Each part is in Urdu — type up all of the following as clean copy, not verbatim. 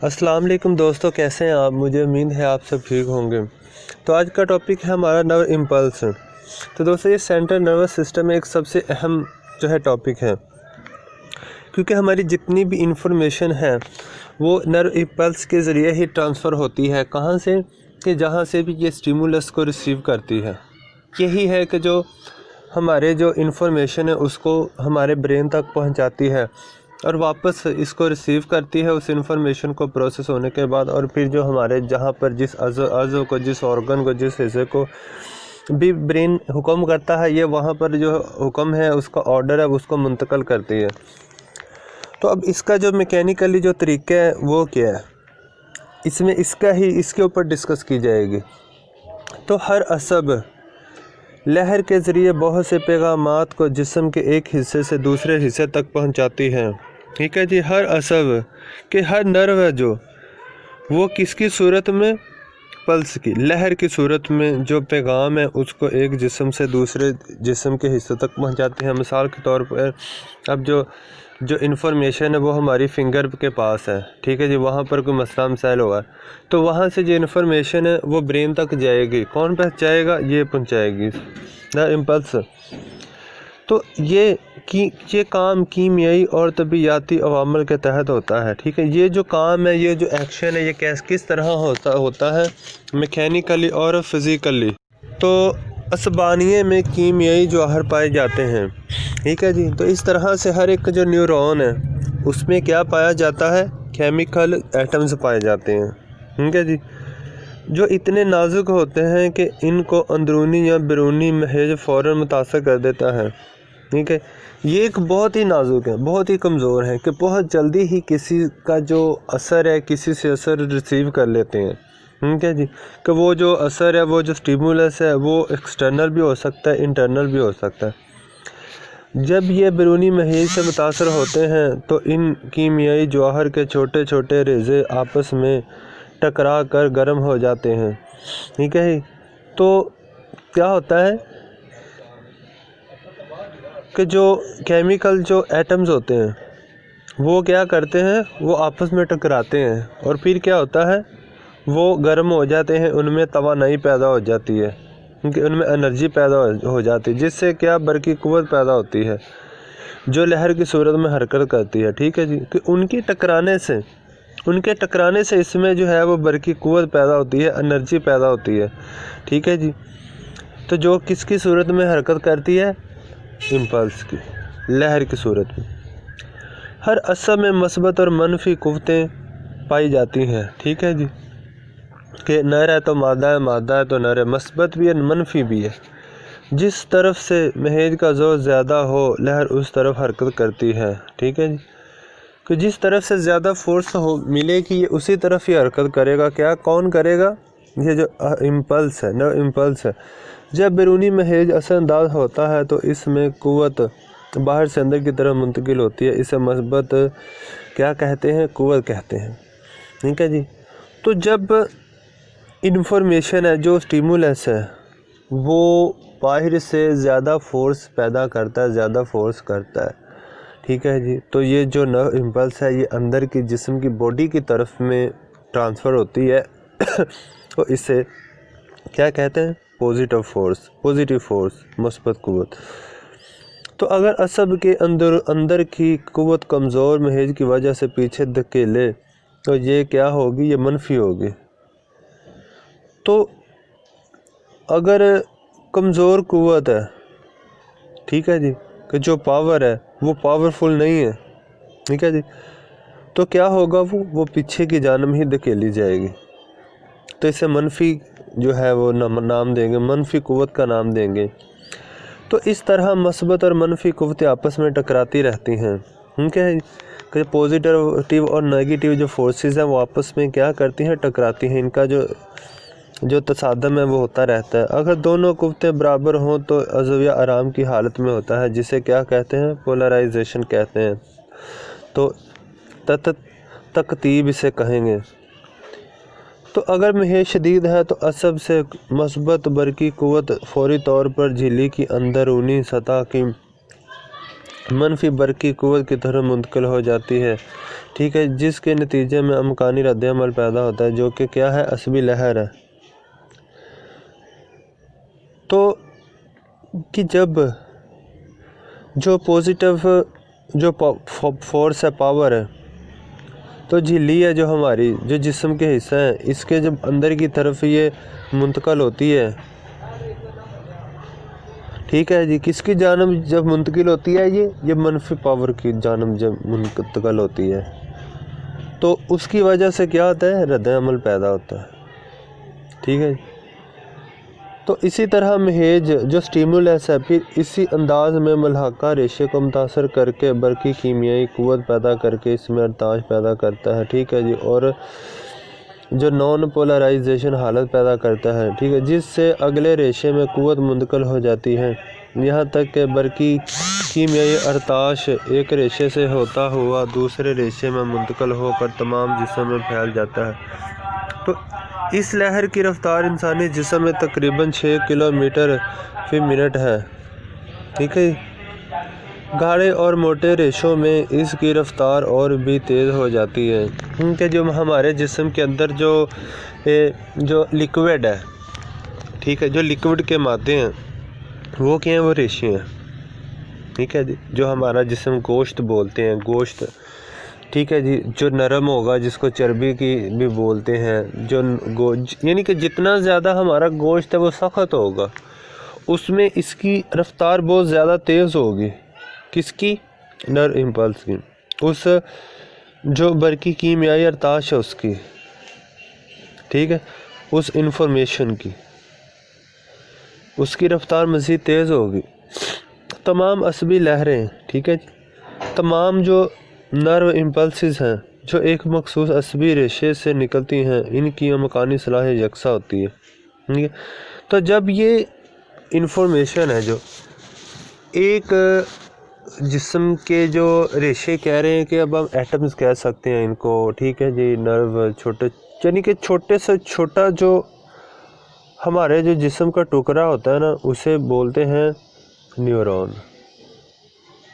السلام علیکم دوستو، کیسے ہیں آپ؟ مجھے امید ہے آپ سب ٹھیک ہوں گے۔ تو آج کا ٹاپک ہے ہمارا نرو امپلس۔ تو دوستو یہ سینٹرل نروس سسٹم میں ایک سب سے اہم ٹاپک ہے، کیونکہ ہماری جتنی بھی انفارمیشن ہے وہ نرو امپلس کے ذریعے ہی ٹرانسفر ہوتی ہے۔ کہاں سے؟ کہ جہاں سے بھی یہ اسٹیمولس کو ریسیو کرتی ہے۔ یہی ہے کہ جو ہمارے جو انفارمیشن ہے اس کو ہمارے برین تک پہنچاتی ہے اور واپس اس کو ریسیو کرتی ہے، اس انفارمیشن کو پروسیس ہونے کے بعد، اور پھر جو ہمارے جہاں پر جس عضو کو، جس آرگن کو، جس حصے کو بھی برین حکم کرتا ہے، یہ وہاں پر جو حکم ہے، اس کا آرڈر ہے، اس کو منتقل کرتی ہے۔ تو اب اس کا جو میکینیکلی جو طریقہ ہے وہ کیا ہے، اس کے اوپر ڈسکس کی جائے گی۔ تو ہر عصب لہر کے ذریعے بہت سے پیغامات کو جسم کے ایک حصے سے دوسرے حصے تک پہنچاتی ہے۔ ٹھیک ہے جی، ہر عصب کے ہر نرو ہے جو وہ کس کی صورت میں؟ پلس کی، لہر کی صورت میں جو پیغام ہے اس کو ایک جسم سے دوسرے جسم کے حصے تک پہنچاتی ہے۔ مثال کے طور پر اب جو انفارمیشن ہے وہ ہماری فنگر کے پاس ہے، ٹھیک ہے جی، وہاں پر کوئی مسئلہ مسائل ہوا ہے تو وہاں سے جو انفارمیشن ہے وہ برین تک جائے گی۔ کون پہنچائے گا؟ یہ پہنچائے گی نرو امپلس۔ تو یہ کام کیمیائی اور طبیعیاتی عوامل کے تحت ہوتا ہے۔ ٹھیک ہے، یہ جو کام ہے، یہ جو ایکشن ہے، یہ کس طرح ہوتا ہے؟ میکینیکلی اور فزیکلی۔ تو عصبانیے میں کیمیائی جوہر پائے جاتے ہیں، ٹھیک ہے جی۔ تو اس طرح سے ہر ایک جو نیورون ہے اس میں کیا پایا جاتا ہے؟ کیمیکل ایٹمز پائے جاتے ہیں، ٹھیک ہے جی، جو اتنے نازک ہوتے ہیں کہ ان کو اندرونی یا بیرونی محیط فوراً متاثر کر دیتا ہے۔ ٹھیک ہے، یہ ایک بہت ہی نازک ہے، بہت ہی کمزور ہے، کہ بہت جلدی ہی کسی کا جو اثر ہے، کسی سے اثر ریسیو کر لیتے ہیں۔ ٹھیک ہے جی، کہ وہ جو اثر ہے، وہ جو اسٹیمولس ہے، وہ ایکسٹرنل بھی ہو سکتا ہے، انٹرنل بھی ہو سکتا ہے۔ جب یہ بیرونی محیط سے متاثر ہوتے ہیں تو ان کیمیائی جوہر کے چھوٹے چھوٹے ریزے آپس میں ٹکرا کر گرم ہو جاتے ہیں۔ ٹھیک ہے، تو کیا ہوتا ہے کہ جو کیمیکل جو ایٹمز ہوتے ہیں وہ کیا کرتے ہیں؟ وہ آپس میں ٹکراتے ہیں اور پھر کیا ہوتا ہے؟ وہ گرم ہو جاتے ہیں، ان میں توانائی پیدا ہو جاتی ہے، کیونکہ ان میں انرجی پیدا ہو جاتی ہے، جس سے کیا برقی قوت پیدا ہوتی ہے جو لہر کی صورت میں حرکت کرتی ہے۔ ٹھیک ہے جی، کہ ان کے ٹکرانے سے اس میں جو ہے وہ برقی قوت پیدا ہوتی ہے، انرجی پیدا ہوتی ہے۔ ٹھیک ہے جی، تو جو کس کی صورت میں حرکت کرتی ہے؟ امپلس کی، لہر کی صورت میں۔ ہر عصب میں مثبت اور منفی قوتیں پائی جاتی ہیں۔ ٹھیک ہے جی، کہ نر ہے تو مادہ ہے، مادہ ہے تو نر ہے، مثبت بھی ہے، منفی بھی ہے۔ جس طرف سے محیط کا زور زیادہ ہو لہر اس طرف حرکت کرتی ہے۔ ٹھیک ہے جی، کہ جس طرف سے زیادہ فورس ملے گی یہ اسی طرف ہی حرکت کرے گا۔ کیا کون کرے گا؟ یہ جو امپلس ہے، نرو امپلس ہے۔ جب بیرونی محیط اثر انداز ہوتا ہے تو اس میں قوت باہر سے اندر کی طرف منتقل ہوتی ہے، اسے مثبت کیا کہتے ہیں؟ قوت کہتے ہیں۔ ٹھیک ہے جی، تو جب انفارمیشن ہے، جو اسٹیمولس ہے، وہ باہر سے زیادہ فورس پیدا کرتا ہے، زیادہ فورس کرتا ہے، ٹھیک ہے جی، تو یہ جو نرو امپلس ہے یہ اندر کی جسم کی باڈی کی طرف میں ٹرانسفر ہوتی ہے تو اسے کیا کہتے ہیں؟ پوزیٹیو فورس، مثبت قوت۔ تو اگر عصب کے اندر کی قوت کمزور محیط کی وجہ سے پیچھے دھکیلے تو یہ کیا ہوگی؟ یہ منفی ہوگی۔ تو اگر کمزور قوت ہے، ٹھیک ہے جی، کہ جو پاور ہے وہ پاورفل نہیں ہے، ٹھیک ہے جی، تو کیا ہوگا؟ وہ پیچھے کی جانب ہی دھکیلی جائے گی، تو اسے منفی جو ہے وہ نام دیں گے، منفی قوت کا نام دیں گے۔ تو اس طرح مثبت اور منفی قوتیں آپس میں ٹکراتی رہتی ہیں، ٹھیک ہے، کہ پازیٹیو اور نیگیٹیو جو فورسز ہیں وہ آپس میں کیا کرتی ہیں؟ ٹکراتی ہیں، ان کا جو تصادم ہے وہ ہوتا رہتا ہے۔ اگر دونوں قوتیں برابر ہوں تو عضو آرام کی حالت میں ہوتا ہے، جسے کیا کہتے ہیں؟ پولرائزیشن کہتے ہیں، تو تقطیب اسے کہیں گے۔ تو اگر محیط شدید ہے تو عصب سے مثبت برقی قوت فوری طور پر جھلی کی اندرونی سطح کی منفی برقی قوت کی طرف منتقل ہو جاتی ہے، ٹھیک ہے، جس کے نتیجے میں امکانی رد عمل پیدا ہوتا ہے جو کہ کیا ہے، عصبی لہر ہے۔ تو کہ جب جو پوزیٹیو جو فورس ہے، پاور ہے، تو جھلی ہے جو ہماری جو جسم کے حصہ ہیں، اس کے جب اندر کی طرف یہ منتقل ہوتی ہے، ٹھیک ہے جی، کس کی جانب جب منتقل ہوتی ہے، یہ منفی پاور کی جانب جب منتقل ہوتی ہے، تو اس کی وجہ سے کیا ہوتا ہے، رد عمل پیدا ہوتا ہے، ٹھیک ہے جی۔ تو اسی طرح مہیج جو سٹیمولس ہے پھر اسی انداز میں ملحقہ ریشے کو متاثر کر کے برقی کیمیائی قوت پیدا کر کے اس میں ارتعاش پیدا کرتا ہے، ٹھیک ہے جی، اور جو نان پولرائزیشن حالت پیدا کرتا ہے، ٹھیک ہے، جس سے اگلے ریشے میں قوت منتقل ہو جاتی ہے، یہاں تک کہ برقی کیمیائی ارتعاش ایک ریشے سے ہوتا ہوا دوسرے ریشے میں منتقل ہو کر تمام جسم میں پھیل جاتا ہے۔ تو اس لہر کی رفتار انسانی جسم میں تقریباً 6 کلومیٹر فی منٹ ہے، ٹھیک ہے۔ گاڑے اور موٹے ریشوں میں اس کی رفتار اور بھی تیز ہو جاتی ہے، کیونکہ جو ہمارے جسم کے اندر جو لیکوڈ ہے، ٹھیک ہے، جو لیکوڈ کے مادے ہیں وہ کیا ہیں، وہ ریشے ہیں، ٹھیک ہے جی، جو ہمارا جسم گوشت بولتے ہیں، گوشت، ٹھیک ہے جی، جو نرم ہوگا جس کو چربی کی بھی بولتے ہیں، یعنی کہ جتنا زیادہ ہمارا گوشت ہے وہ سخت ہوگا، اس میں اس کی رفتار بہت زیادہ تیز ہوگی، کس کی، نرو امپلس کی، اس جو برقی کیمیائی ارتعاش ہے اس کی، ٹھیک ہے، اس انفارمیشن کی، اس کی رفتار مزید تیز ہوگی۔ تمام عصبی لہریں، ٹھیک ہے، تمام جو نرو امپلسز ہیں جو ایک مخصوص عصبی ریشے سے نکلتی ہیں، ان کی مکانی صلاحیت یکساں ہوتی ہے، ٹھیک ہے۔ تو جب یہ انفارمیشن ہے جو ایک جسم کے جو ریشے کہہ رہے ہیں کہ اب ہم ایٹمز کہہ سکتے ہیں ان کو، ٹھیک ہے جی، نرو چھوٹے، یعنی کہ چھوٹے سے چھوٹا جو ہمارے جو جسم کا ٹکڑا ہوتا ہے نا، اسے بولتے ہیں نیورون،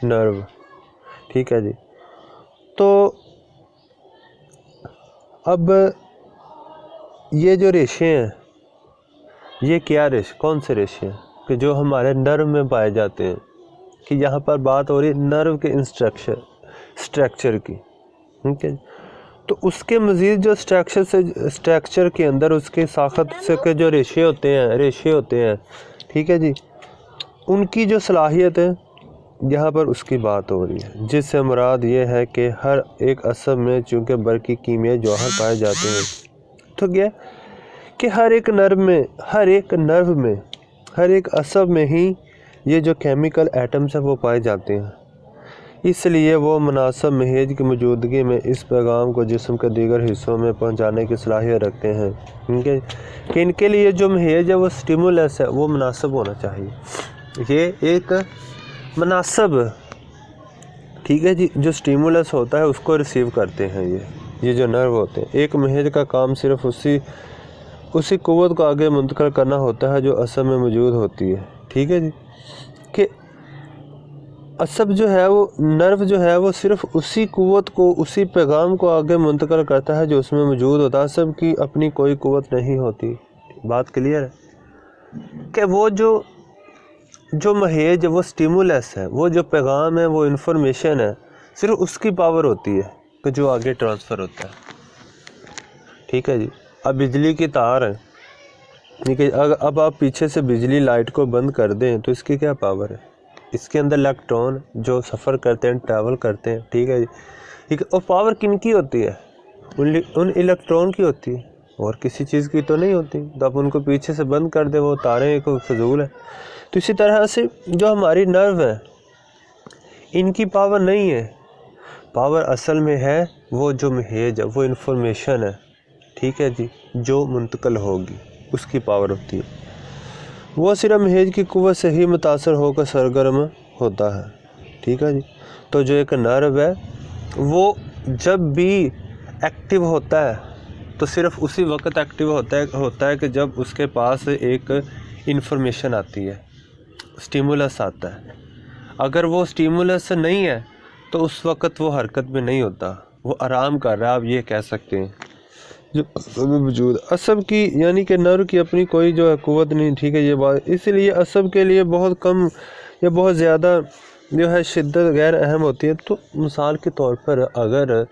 نرو، ٹھیک ہے جی۔ تو اب یہ جو ریشے ہیں، یہ کیا ریشے، کون سے ریشے ہیں کہ جو ہمارے نرو میں پائے جاتے ہیں، کہ یہاں پر بات ہو رہی ہے نرو کے اسٹرکچر کی، ٹھیک ہے۔ تو اس کے مزید جو اسٹرکچر کے اندر اس کے ساخت سے کے جو ریشے ہوتے ہیں، ٹھیک ہے جی، ان کی جو صلاحیت ہے یہاں پر اس کی بات ہو رہی ہے، جس سے مراد یہ ہے کہ ہر ایک عصب میں چونکہ برقی کیمیائی جوہر پائے جاتے ہیں، تو کیا کہ ہر ایک نرو میں ہر ایک عصب میں ہی یہ جو کیمیکل ایٹمز ہیں وہ پائے جاتے ہیں، اس لیے وہ مناسب مہیج کی موجودگی میں اس پیغام کو جسم کے دیگر حصوں میں پہنچانے کی صلاحیت رکھتے ہیں، کہ ان کے لیے جو مہیج ہے وہ سٹیمولس ہے، وہ مناسب ہونا چاہیے، یہ ایک مناسب، ٹھیک ہے جی، جو سٹیمولس ہوتا ہے اس کو ریسیو کرتے ہیں یہ جو نرو ہوتے ہیں۔ ایک مہیج کا کام صرف اسی قوت کو آگے منتقل کرنا ہوتا ہے جو عصب میں موجود ہوتی ہے، ٹھیک ہے جی، کہ عصب جو ہے وہ نرو جو ہے وہ صرف اسی قوت کو، اسی پیغام کو آگے منتقل کرتا ہے جو اس میں موجود ہوتا ہے، عصب کی اپنی کوئی قوت نہیں ہوتی۔ بات کلیئر ہے کہ وہ جو مہیج وہ سٹیمولس ہے، وہ جو پیغام ہے، وہ انفارمیشن ہے، صرف اس کی پاور ہوتی ہے کہ جو آگے ٹرانسفر ہوتا ہے، ٹھیک ہے جی۔ اب بجلی کی تار ہے، ٹھیک ہے، اب آپ پیچھے سے بجلی لائٹ کو بند کر دیں تو اس کی کیا پاور ہے، اس کے اندر الیکٹرون جو سفر کرتے ہیں، ٹریول کرتے ہیں، ٹھیک ہے جی، ٹھیک ہے، اور پاور کن کی ہوتی ہے، ان الیکٹرون کی ہوتی ہے، اور کسی چیز کی تو نہیں ہوتی، تو آپ ان کو پیچھے سے بند کر دیں، وہ تاریں ایک فضول ہے۔ تو اسی طرح سے جو ہماری نرو ہے ان کی پاور نہیں ہے، پاور اصل میں ہے وہ جو مہیج ہے، وہ انفارمیشن ہے، ٹھیک ہے جی، جو منتقل ہوگی اس کی پاور ہوتی ہے، وہ صرف مہیج کی قوت سے ہی متاثر ہو کر سرگرم ہوتا ہے، ٹھیک ہے جی۔ تو جو ایک نرو ہے وہ جب بھی ایکٹیو ہوتا ہے تو صرف اسی وقت ایکٹیو ہوتا ہے کہ جب اس کے پاس ایک انفارمیشن آتی ہے، سٹیمولس آتا ہے۔ اگر وہ اسٹیمولس نہیں ہے تو اس وقت وہ حرکت میں نہیں ہوتا، وہ آرام کر رہا ہے، آپ یہ کہہ سکتے ہیں۔ جو وجود عصب کی یعنی کہ نرو کی اپنی کوئی جو ہے قوت نہیں، ٹھیک ہے یہ بات، اس لیے عصب کے لیے بہت کم یا بہت زیادہ جو ہے شدت غیر اہم ہوتی ہے۔ تو مثال کے طور پر اگر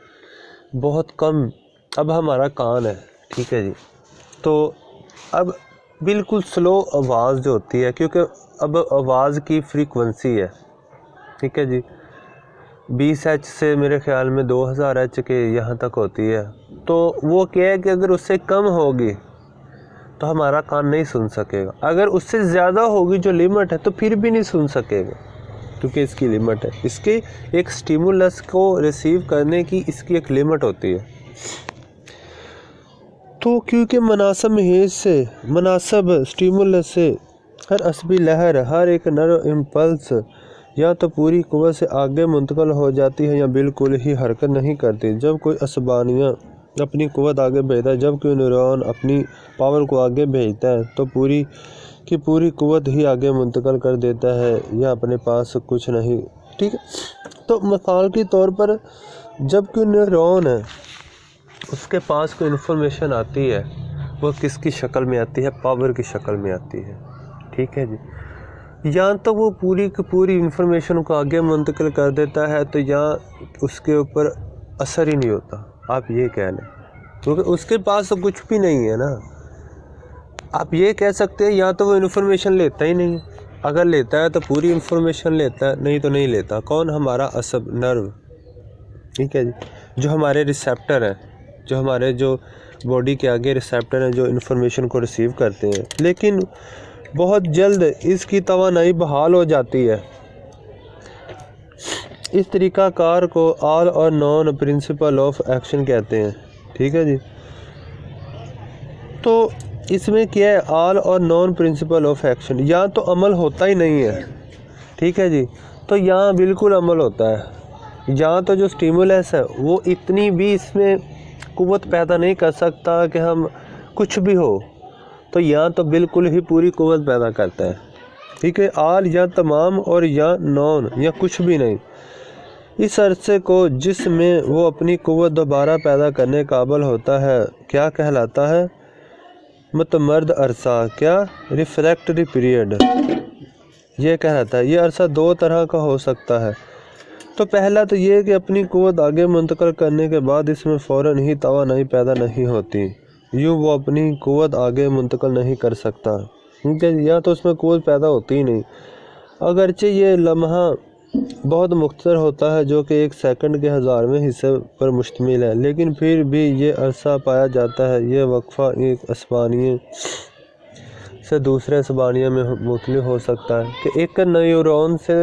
بہت کم، اب ہمارا کان ہے، ٹھیک ہے جی، تو اب بالکل سلو آواز جو ہوتی ہے، کیونکہ اب آواز کی فریکوینسی ہے، ٹھیک ہے جی، 20 ایچ سے میرے خیال میں 2000 ایچ کے یہاں تک ہوتی ہے، تو وہ کیا ہے کہ اگر اس سے کم ہوگی تو ہمارا کان نہیں سن سکے گا، اگر اس سے زیادہ ہوگی جو لمٹ ہے تو پھر بھی نہیں سن سکے گا، کیونکہ اس کی لمٹ ہے، اس کی ایک سٹیمولس کو ریسیو کرنے کی اس کی ایک لمٹ ہوتی ہے۔ تو کیونکہ مناسب محیط سے، مناسب سٹیمولس سے ہر عصبی لہر، ہر ایک نرو امپلس یا تو پوری قوت سے آگے منتقل ہو جاتی ہے یا بالکل ہی حرکت نہیں کرتی۔ جب کوئی عصبانیہ اپنی قوت آگے بھیجتا ہے، جب کوئی نیورون اپنی پاور کو آگے بھیجتا ہے تو پوری کی پوری قوت ہی آگے منتقل کر دیتا ہے یا اپنے پاس کچھ نہیں، ٹھیک ہے۔ تو مثال کے طور پر جب کوئی نیورون ہے اس کے پاس کوئی انفارمیشن آتی ہے، وہ کس کی شکل میں آتی ہے؟ پاور کی شکل میں آتی ہے، ٹھیک ہے جی، یا تو وہ پوری کی پوری انفارمیشن کو آگے منتقل کر دیتا ہے تو یا اس کے اوپر اثر ہی نہیں ہوتا، آپ یہ کہہ لیں، کیونکہ اس کے پاس تو کچھ بھی نہیں ہے نا۔ آپ یہ کہہ سکتے ہیں یا تو وہ انفارمیشن لیتا ہی نہیں، اگر لیتا ہے تو پوری انفارمیشن لیتا ہے، نہیں تو نہیں لیتا۔ کون؟ ہمارا عصب، نرو، ٹھیک ہے جی، جو ہمارے ریسیپٹر ہیں، جو ہمارے جو باڈی کے آگے ریسیپٹر ہیں جو انفارمیشن کو ریسیو کرتے ہیں، لیکن بہت جلد اس کی توانائی بحال ہو جاتی ہے۔ اس طریقہ کار کو آل اور نون پرنسپل آف ایکشن کہتے ہیں، ٹھیک ہے جی۔ تو اس میں کیا ہے؟ آل اور نون پرنسپل آف ایکشن، یا تو عمل ہوتا ہی نہیں ہے، ٹھیک ہے جی، تو یہاں بالکل عمل ہوتا ہے، یا تو جو سٹیمولس ہے وہ اتنی بھی اس میں قوت پیدا نہیں کر سکتا کہ ہم کچھ بھی ہو، تو یا تو بالکل ہی پوری قوت پیدا کرتا ہے، ٹھیک ہے۔ آل یا تمام اور یا نون یا کچھ بھی نہیں۔ اس عرصے کو جس میں وہ اپنی قوت دوبارہ پیدا کرنے قابل ہوتا ہے کیا کہلاتا ہے؟ متمرد عرصہ، کیا؟ ریفریکٹری پیریڈ، یہ کہلاتا ہے۔ یہ عرصہ دو طرح کا ہو سکتا ہے۔ تو پہلا تو یہ کہ اپنی قوت آگے منتقل کرنے کے بعد اس میں فوراً ہی توانائی پیدا نہیں ہوتی، یوں وہ اپنی قوت آگے منتقل نہیں کر سکتا، ٹھیک ہے، یا تو اس میں قوت پیدا ہوتی ہی نہیں، اگرچہ یہ لمحہ بہت مختصر ہوتا ہے جو کہ 1 سیکنڈ کے 1000ویں حصے پر مشتمل ہے، لیکن پھر بھی یہ عرصہ پایا جاتا ہے۔ یہ وقفہ ایک عصبانیے سے دوسرے عصبانیے میں مختلف ہو سکتا ہے کہ ایک نیورون سے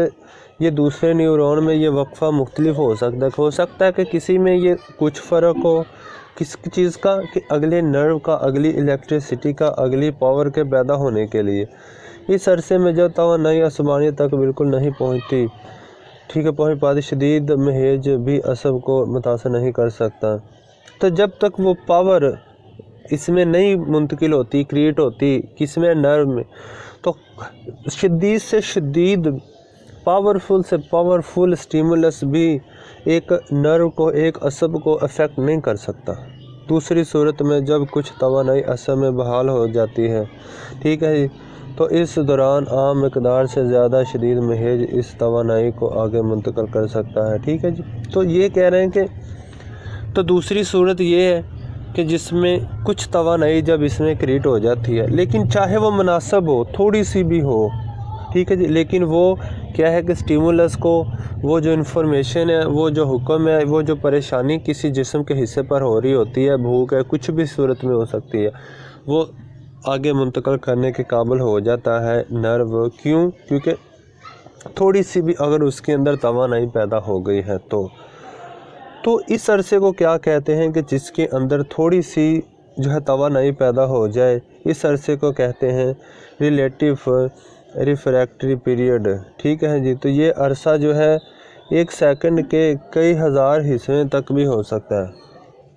یہ دوسرے نیورون میں یہ وقفہ مختلف ہو سکتا ہے کہ کسی میں یہ کچھ فرق ہو، کس چیز کا؟ کہ اگلے نرو کا، اگلی الیکٹریسٹی کا، اگلی پاور کے پیدا ہونے کے لیے۔ اس عرصے میں جب توانائی عصبانیہ تک بالکل نہیں پہنچتی، ٹھیک ہے، پہنچ پاتی، شدید مہیج بھی عصب کو متاثر نہیں کر سکتا، تو جب تک وہ پاور اس میں نہیں منتقل ہوتی، کریٹ ہوتی، کس میں؟ نرو میں، تو شدید سے شدید، پاورفل سے پاورفل سٹیمولس بھی ایک نرو کو، ایک عصب کو افیکٹ نہیں کر سکتا۔ دوسری صورت میں جب کچھ توانائی عصب میں بحال ہو جاتی ہے، ٹھیک ہے جی، تو اس دوران عام مقدار سے زیادہ شدید مہیج اس توانائی کو آگے منتقل کر سکتا ہے، ٹھیک ہے جی۔ تو یہ کہہ رہے ہیں کہ تو دوسری صورت یہ ہے کہ جس میں کچھ توانائی جب اس میں کریٹ ہو جاتی ہے، لیکن چاہے وہ مناسب ہو، تھوڑی سی بھی ہو، ٹھیک ہے جی، لیکن وہ کیا ہے کہ سٹیمولس کو، وہ جو انفارمیشن ہے، وہ جو حکم ہے، وہ جو پریشانی کسی جسم کے حصے پر ہو رہی ہوتی ہے، بھوک ہے، کچھ بھی صورت میں ہو سکتی ہے، وہ آگے منتقل کرنے کے قابل ہو جاتا ہے نرو۔ کیوں؟ کیونکہ تھوڑی سی بھی اگر اس کے اندر توانائی پیدا ہو گئی ہے تو اس عرصے کو کیا کہتے ہیں کہ جس کے اندر تھوڑی سی جو ہے توانائی پیدا ہو جائے، اس عرصے کو کہتے ہیں ریلیٹیو ریفریکٹری پیریڈ، ٹھیک ہے جی۔ تو یہ عرصہ جو ہے 1 سیکنڈ کے کئی ہزار حصے تک بھی ہو سکتا ہے،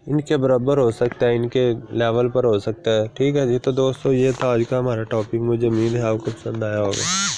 ان کے برابر ہو سکتا ہے، ان کے لیول پر ہو سکتا ہے، ٹھیک ہے جی۔ تو دوستو یہ تھا آج کا ہمارا ٹاپک، مجھے امید ہے آپ کو پسند آیا ہوگا۔